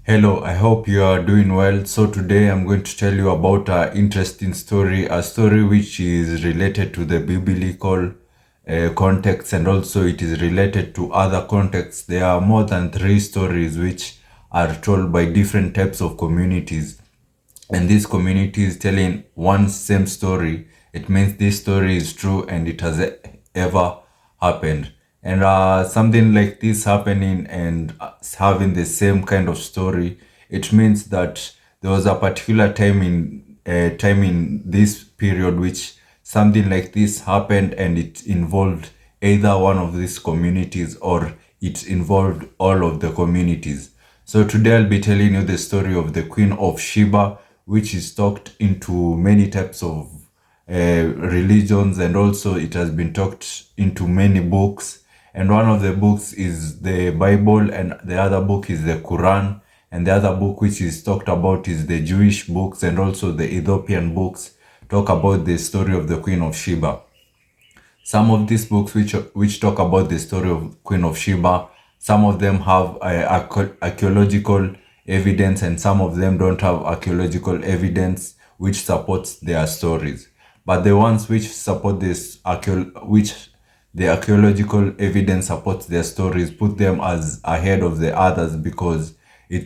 Hello, I hope you are doing well. So today I'm going to tell you about an interesting story, a story which is related to the biblical context, and also it is related to other contexts. There are more than three stories which are told by different types of communities, and this community is telling one same story. It means this story is true and it has ever happened. And something like this happening and having the same kind of story, it means that there was a particular time in this period which something like this happened, and it involved either one of these communities or it involved all of the communities. So today I'll be telling you the story of the Queen of Sheba, which is talked into many types of religions, and also it has been talked into many books. And one of the books is the Bible, and the other book is the Quran, and the other book which is talked about is the Jewish books, and also the Ethiopian books talk about the story of the Queen of Sheba. Some of these books which talk about the story of Queen of Sheba, some of them have archaeological evidence, and some of them don't have archaeological evidence which supports their stories. But the ones which support which the archaeological evidence supports their stories, put them as ahead of the others, because it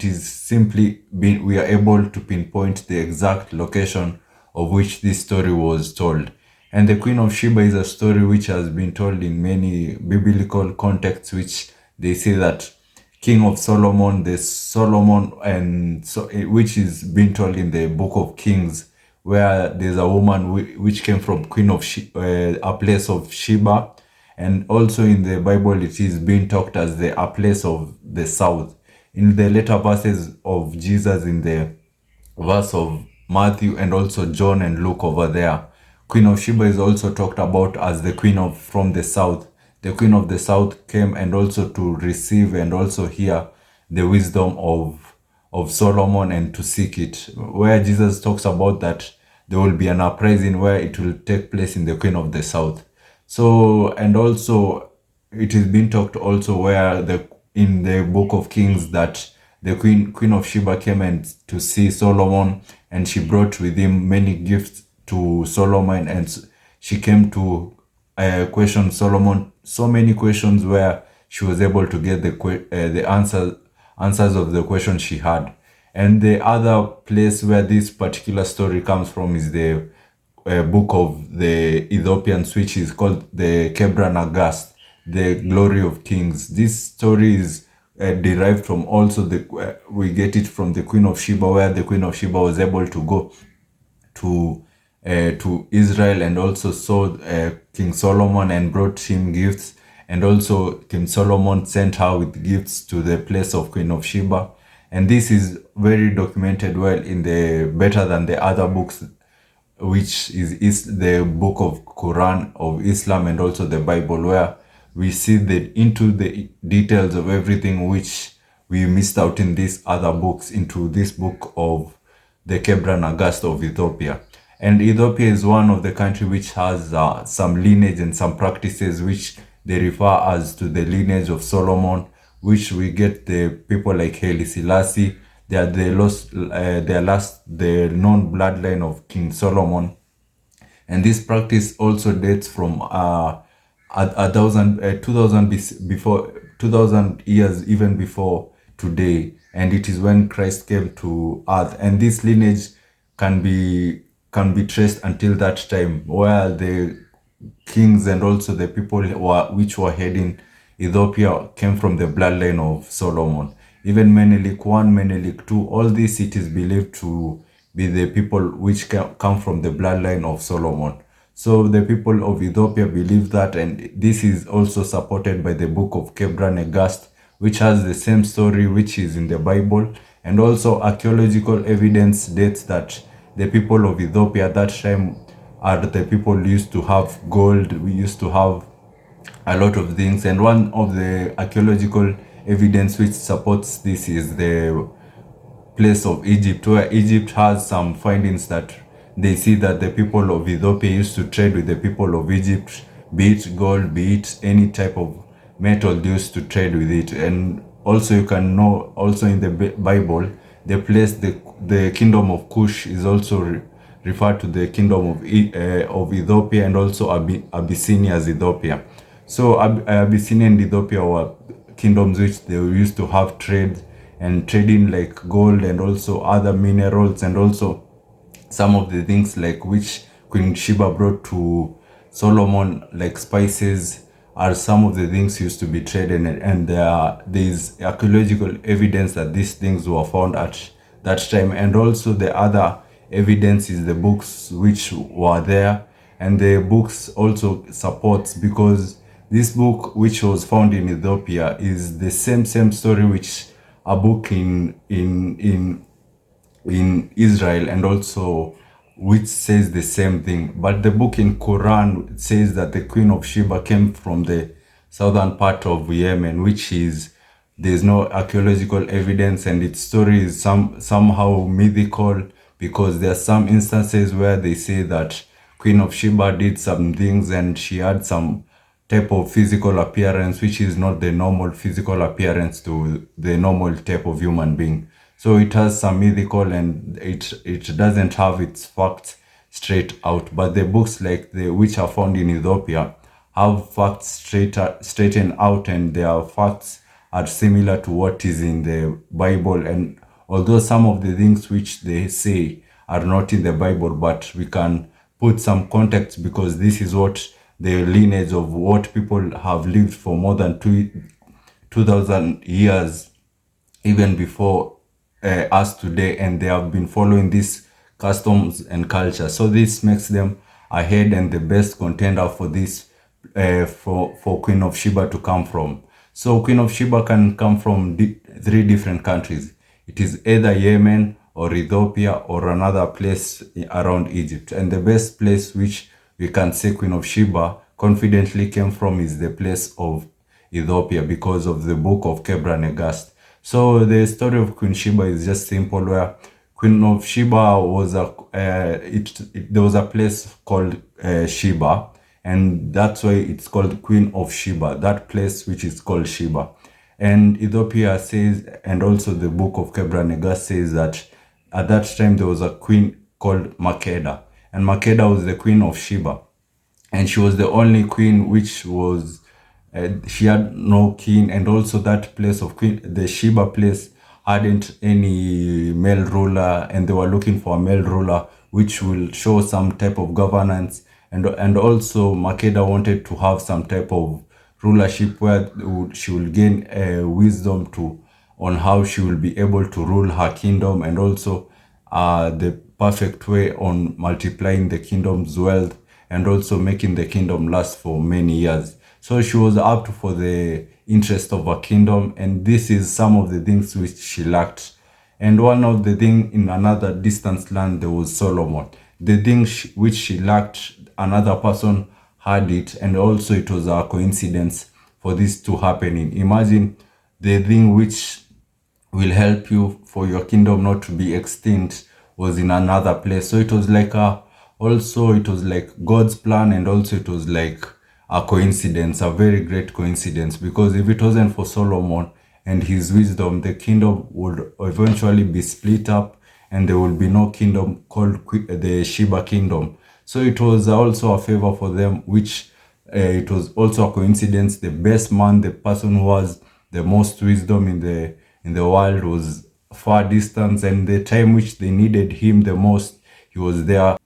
is simply being we are able to pinpoint the exact location of which this story was told. And the Queen of Sheba is a story which has been told in many biblical contexts, which they say that King of Solomon, the Solomon, and so which is being told in the Book of Kings, where there's a woman which came from a place of Sheba, and also in the Bible it is being talked as a place of the south. In the later verses of Jesus, in the verse of Matthew and also John and Luke over there, Queen of Sheba is also talked about as the queen of from the south. The queen of the south came and also to receive and also hear the wisdom of Solomon and to seek it. Where Jesus talks about that there will be an uprising where it will take place in the queen of the south. So, and also it is being talked also where the in the book of Kings that the queen of Sheba came and to see Solomon, and she brought with him many gifts to Solomon, and she came to question Solomon so many questions where she was able to get the answers of the questions she had. And the other place where this particular story comes from is the book of the Ethiopians, which is called the Kebra Nagast, the glory of kings. This story is derived from also we get it from the Queen of Sheba, where the Queen of Sheba was able to go to Israel and also saw King Solomon and brought him gifts. And also King Solomon sent her with gifts to the place of Queen of Sheba. And this is very documented well in the better than the other books, which is the book of Quran of Islam and also the Bible, where we see into the details of everything which we missed out in these other books into this book of the Kebra Nagast of Ethiopia. And Ethiopia is one of the country which has some lineage and some practices which they refer as to the lineage of Solomon, which we get the people like Haile Selassie. They are the known bloodline of King Solomon. And this practice also dates from a thousand, 2000 before 2000 years, even before today. And it is when Christ came to earth. And this lineage can be traced until that time, where the kings and also the people which were heading Ethiopia came from the bloodline of Solomon. Even Menelik I, Menelik II, all this it is believed to be the people which come from the bloodline of Solomon. So the people of Ethiopia believe that, and this is also supported by the book of Kebra Negast, which has the same story which is in the Bible. And also archaeological evidence dates that the people of Ethiopia at that time are the people who used to have gold. We used to have a lot of things, and one of the archaeological evidence which supports this is the place of Egypt, where Egypt has some findings that they see that the people of Ethiopia used to trade with the people of Egypt, be it gold, be it any type of metal, they used to trade with it. And also you can know also in the Bible, the place the kingdom of Cush is also referred to the kingdom of Ethiopia, and also Abyssinia as Ethiopia. So Abyssinia and Ethiopia were kingdoms which they used to have trade and trading like gold and also other minerals, and also some of the things like which Queen Sheba brought to Solomon, like spices, are some of the things used to be traded, and there is archaeological evidence that these things were found at that time, and also the other evidence is the books which were there, and the books also supports, because this book which was found in Ethiopia is the same story which a book in Israel, and also which says the same thing. But the book in Quran says that the Queen of Sheba came from the southern part of Yemen, which is there's no archaeological evidence, and its story is somehow mythical, because there are some instances where they say that Queen of Sheba did some things and she had some type of physical appearance which is not the normal physical appearance to the normal type of human being. So it has some mythical, and it doesn't have its facts straight out. But the books like the which are found in Ethiopia have facts straightened out, and their facts are similar to what is in the Bible. And although some of the things which they say are not in the Bible, but we can put some context, because this is what the lineage of what people have lived for more than 2,000 years, even before us today, and they have been following these customs and culture. So this makes them ahead and the best contender for this for Queen of Sheba to come from. So Queen of Sheba can come from three different countries. It is either Yemen or Ethiopia or another place around Egypt. And the best place which we can say Queen of Sheba confidently came from is the place of Ethiopia, because of the book of Kebra Negast. So the story of Queen Sheba is just simple, where Queen of Sheba was there was a place called Sheba, and that's why it's called Queen of Sheba, that place which is called Sheba. And Ethiopia says, and also the book of Kebra Negast says that at that time there was a queen called Makeda, and Makeda was the queen of Sheba, and she was the only queen which was she had no king, and also that place of queen, the Sheba place, hadn't any male ruler, and they were looking for a male ruler which will show some type of governance, and also Makeda wanted to have some type of rulership where she will gain wisdom to on how she will be able to rule her kingdom, and also the perfect way on multiplying the kingdom's wealth, and also making the kingdom last for many years. So she was up for the interest of her kingdom, and this is some of the things which she lacked. And one of the thing in another distant land, there was Solomon. The thing which she lacked, another person had it, and also it was a coincidence for this to happening. Imagine the thing which will help you for your kingdom not to be extinct was in another place. So it was like also it was like God's plan, and also it was like a coincidence, a very great coincidence, because if it wasn't for Solomon and his wisdom, the kingdom would eventually be split up, and there will be no kingdom called the Sheba kingdom. So it was also a favor for them, which it was also a coincidence. The best man, the person who has the most wisdom in the world, was far distance, and the time which they needed him the most, he was there.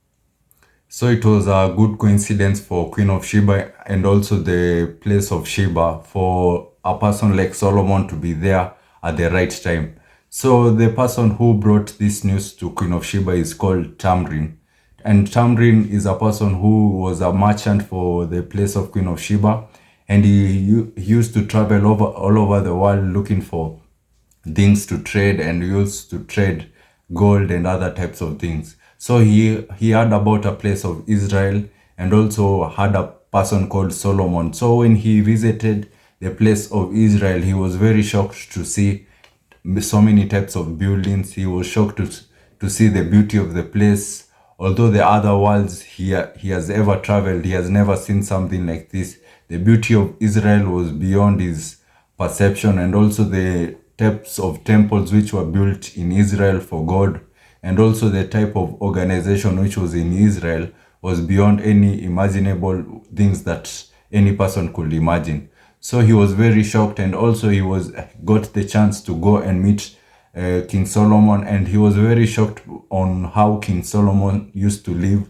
So it was a good coincidence for Queen of Sheba, and also the place of Sheba, for a person like Solomon to be there at the right time. So the person who brought this news to Queen of Sheba is called Tamrin. And Tamrin is a person who was a merchant for the place of Queen of Sheba, and he used to travel all over the world looking for things to trade, and used to trade gold and other types of things. So he heard about a place of Israel, and also had a person called Solomon. So when he visited the place of Israel, he was very shocked to see so many types of buildings. He was shocked to see the beauty of the place. Although the other worlds he has ever traveled, he has never seen something like this. The beauty of Israel was beyond his perception, and also the types of temples which were built in Israel for God, and also the type of organization which was in Israel was beyond any imaginable things that any person could imagine. So he was very shocked, and also he was got the chance to go and meet King Solomon, and he was very shocked on how King Solomon used to live,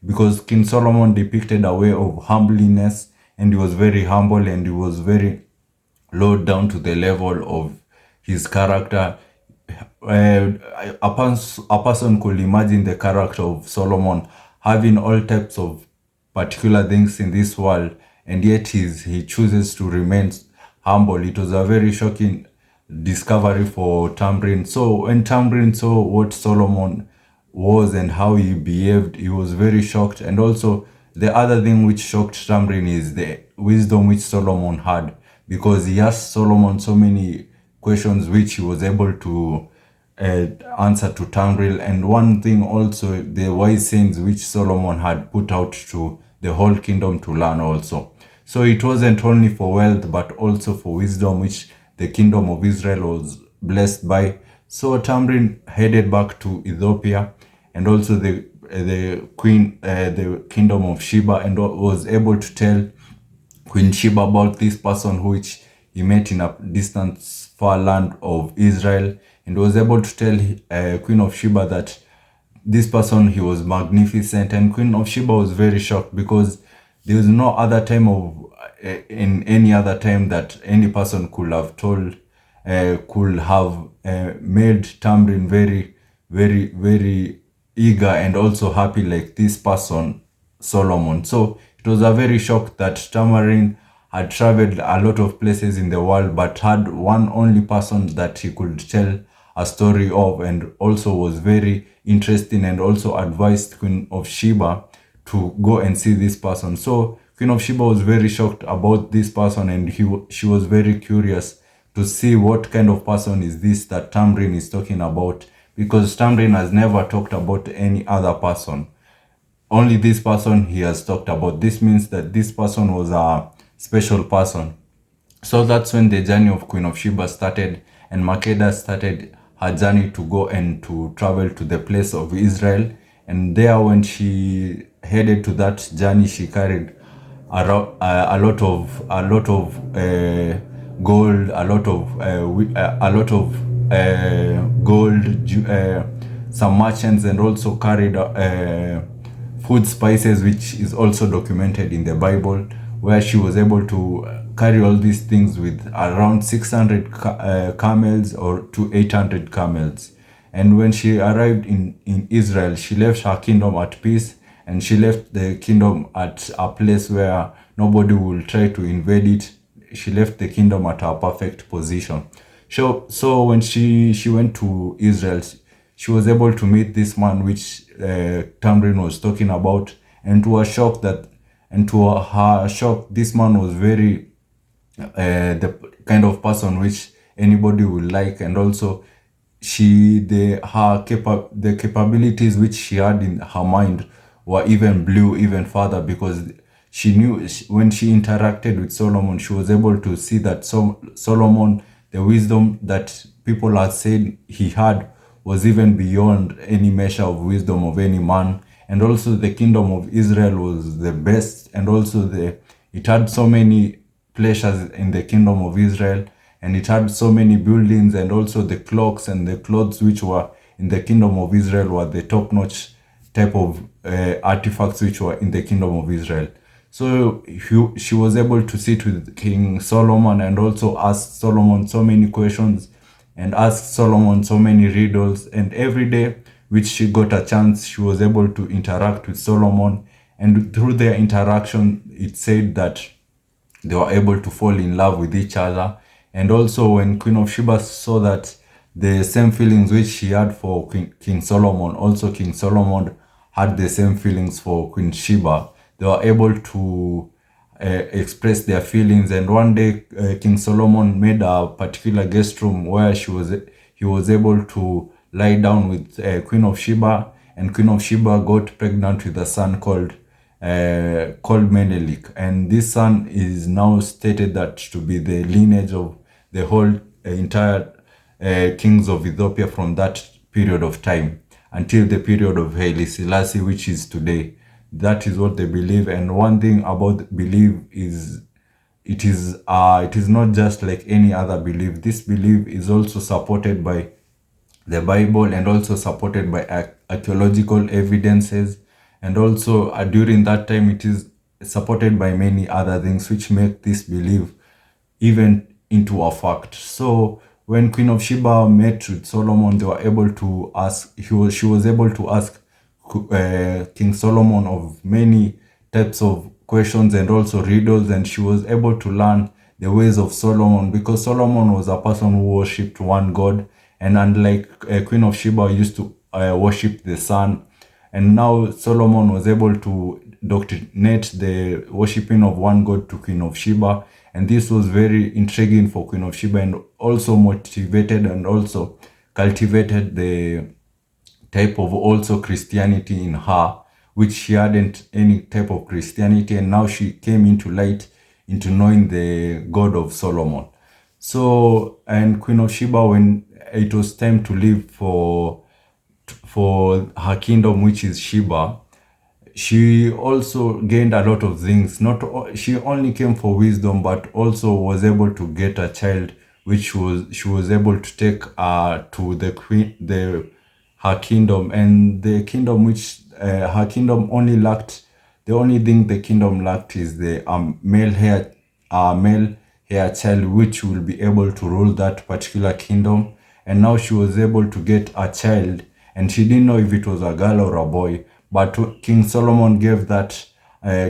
because King Solomon depicted a way of humbleness, and he was very humble, and he was very low down to the level of his character. A person could imagine the character of Solomon having all types of particular things in this world, and yet he chooses to remain humble. It was a very shocking discovery for Tamrin. So when Tamrin saw what Solomon was and how he behaved, he was very shocked. And also the other thing which shocked Tamrin is the wisdom which Solomon had, because he asked Solomon so many questions which he was able to answer to Tamriel. And one thing also, the wise sayings which Solomon had put out to the whole kingdom to learn also. So it wasn't only for wealth, but also for wisdom, which the kingdom of Israel was blessed by. So Tamrin headed back to Ethiopia, and also the queen, the kingdom of Sheba, and was able to tell Queen Sheba about this person which he met in a distant far land of Israel, and was able to tell Queen of Sheba that this person, he was magnificent. And Queen of Sheba was very shocked, because there was no other time of in any other time that any person could have told could have made Tamrin very, very, very eager and also happy like this person Solomon. So it was a very shock that Tamrin had traveled a lot of places in the world, but had one only person that he could tell a story of, and also was very interesting, and also advised Queen of Sheba to go and see this person. So Queen of Sheba was very shocked about this person, and she was very curious to see what kind of person is this that Tamrin is talking about, because Tamrin has never talked about any other person. Only this person he has talked about. This means that this person was a special person. So that's when the journey of Queen of Sheba started, and Makeda started her journey to go and to travel to the place of Israel. And there, when she headed to that journey, she carried a lot of gold, a lot of gold, some merchants, and also carried food spices, which is also documented in the Bible, where she was able to carry all these things with around 600 camels or to 800 camels. And when she arrived in Israel, she left her kingdom at peace, and she left the kingdom at a place where nobody will try to invade it. She left the kingdom at a perfect position. So when she went to Israel, she was able to meet this man which Tamrin was talking about, and to her shock, this man was very the kind of person which anybody would like. And also the capabilities which she had in her mind were blew even further, because she knew when she interacted with Solomon, she was able to see that Solomon, the wisdom that people had said he had, was even beyond any measure of wisdom of any man. And also the kingdom of Israel was the best, and also it had so many pleasures in the kingdom of Israel, and it had so many buildings, and also the clocks and the clothes which were in the kingdom of Israel were the top-notch type of artifacts which were in the kingdom of Israel. So she was able to sit with King Solomon, and also ask Solomon so many questions, and ask Solomon so many riddles. And every day which she got a chance, she was able to interact with Solomon. And through their interaction, it said that they were able to fall in love with each other. And also when Queen of Sheba saw that the same feelings which she had for King Solomon, also King Solomon had the same feelings for Queen Sheba, they were able to express their feelings. And one day King Solomon made a particular guest room where he was able to lie down with Queen of Sheba, and Queen of Sheba got pregnant with a son called Menelik. And this son is now stated that to be the lineage of the whole entire kings of Ethiopia from that period of time until the period of Haile Selassie, which is today. That is what they believe. And one thing about belief is it is not just like any other belief. This belief is also supported by the Bible and also supported by archaeological evidences, and also during that time it is supported by many other things which make this belief even into a fact. So when Queen of Sheba met with Solomon, they were able to ask, she was able to ask King Solomon of many types of questions and also riddles, and she was able to learn the ways of Solomon, because Solomon was a person who worshipped one God, and unlike Queen of Sheba used to worship the sun, and now Solomon was able to doctrinate the worshipping of one God to Queen of Sheba, and this was very intriguing for Queen of Sheba, and also motivated and also cultivated the type of also Christianity in her, which she hadn't any type of Christianity, and now she came into light into knowing the God of Solomon. So, and Queen of Sheba, when it was time to leave for her kingdom, which is Sheba, she also gained a lot of things. She only came for wisdom, but also was able to get a child, which was she was able to take to the queen, her kingdom, and the kingdom which her kingdom only lacked. The only thing the kingdom lacked is the male hair child, which will be able to rule that particular kingdom. And now she was able to get a child, and she didn't know if it was a girl or a boy. But King Solomon gave that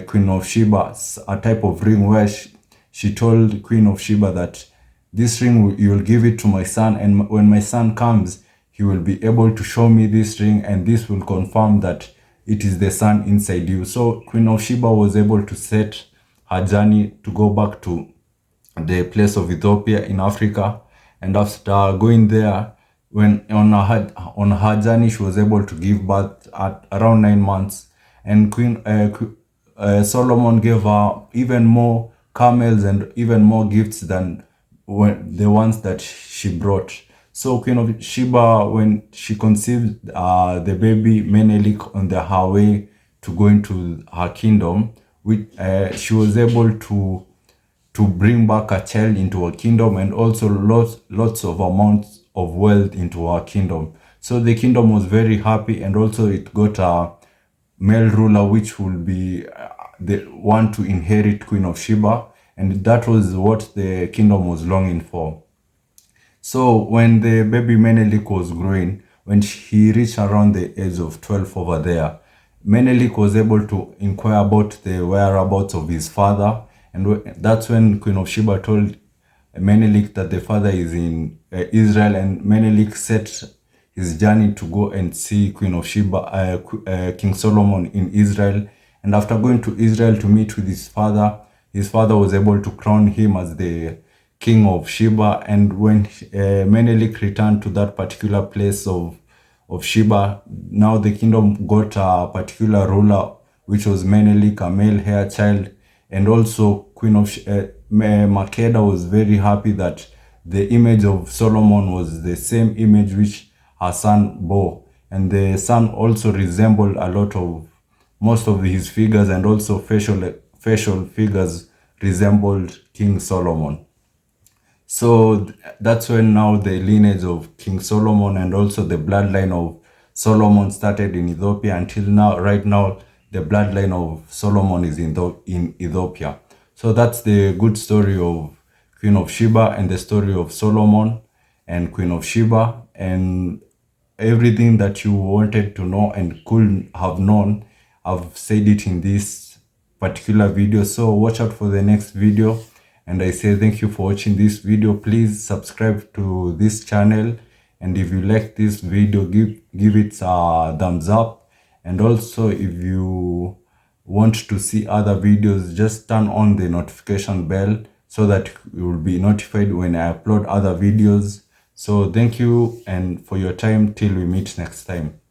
Queen of Sheba a type of ring where she told Queen of Sheba that this ring, you will give it to my son, and when my son comes, he will be able to show me this ring, and this will confirm that it is the son inside you. So Queen of Sheba was able to set her journey to go back to the place of Ethiopia in Africa. And after going there, when on her journey, she was able to give birth at around 9 months. And Solomon gave her even more camels and even more gifts than the ones that she brought. So Queen of Sheba, when she conceived the baby Menelik on her way to go into her kingdom, she was able to bring back a child into her kingdom, and also lots of amounts of wealth into her kingdom. So the kingdom was very happy, and also it got a male ruler which will be the one to inherit Queen of Sheba, and that was what the kingdom was longing for. So when the baby Menelik was growing, when he reached around the age of 12 over there, Menelik was able to inquire about the whereabouts of his father, and that's when Queen of Sheba told Menelik that the father is in Israel, and Menelik set his journey to go and see Queen of Sheba, King Solomon in Israel. And after going to Israel to meet with his father was able to crown him as the king of Sheba. And when Menelik returned to that particular place of Sheba, now the kingdom got a particular ruler, which was Menelik, a male hair child. And also Queen of Makeda was very happy that the image of Solomon was the same image which her son bore. And the son also resembled a lot of most of his figures, and also facial figures resembled King Solomon. So that's when now the lineage of King Solomon and also the bloodline of Solomon started in Ethiopia. Until now, right now, the bloodline of Solomon is in Ethiopia. So that's the good story of Queen of Sheba and the story of Solomon and Queen of Sheba, and everything that you wanted to know and could have known, I've said it in this particular video. So watch out for the next video, and I say thank you for watching this video. Please subscribe to this channel, and if you like this video, give it a thumbs up. And also, if you want to see other videos, just turn on the notification bell so that you will be notified when I upload other videos. So thank you and for your time till we meet next time.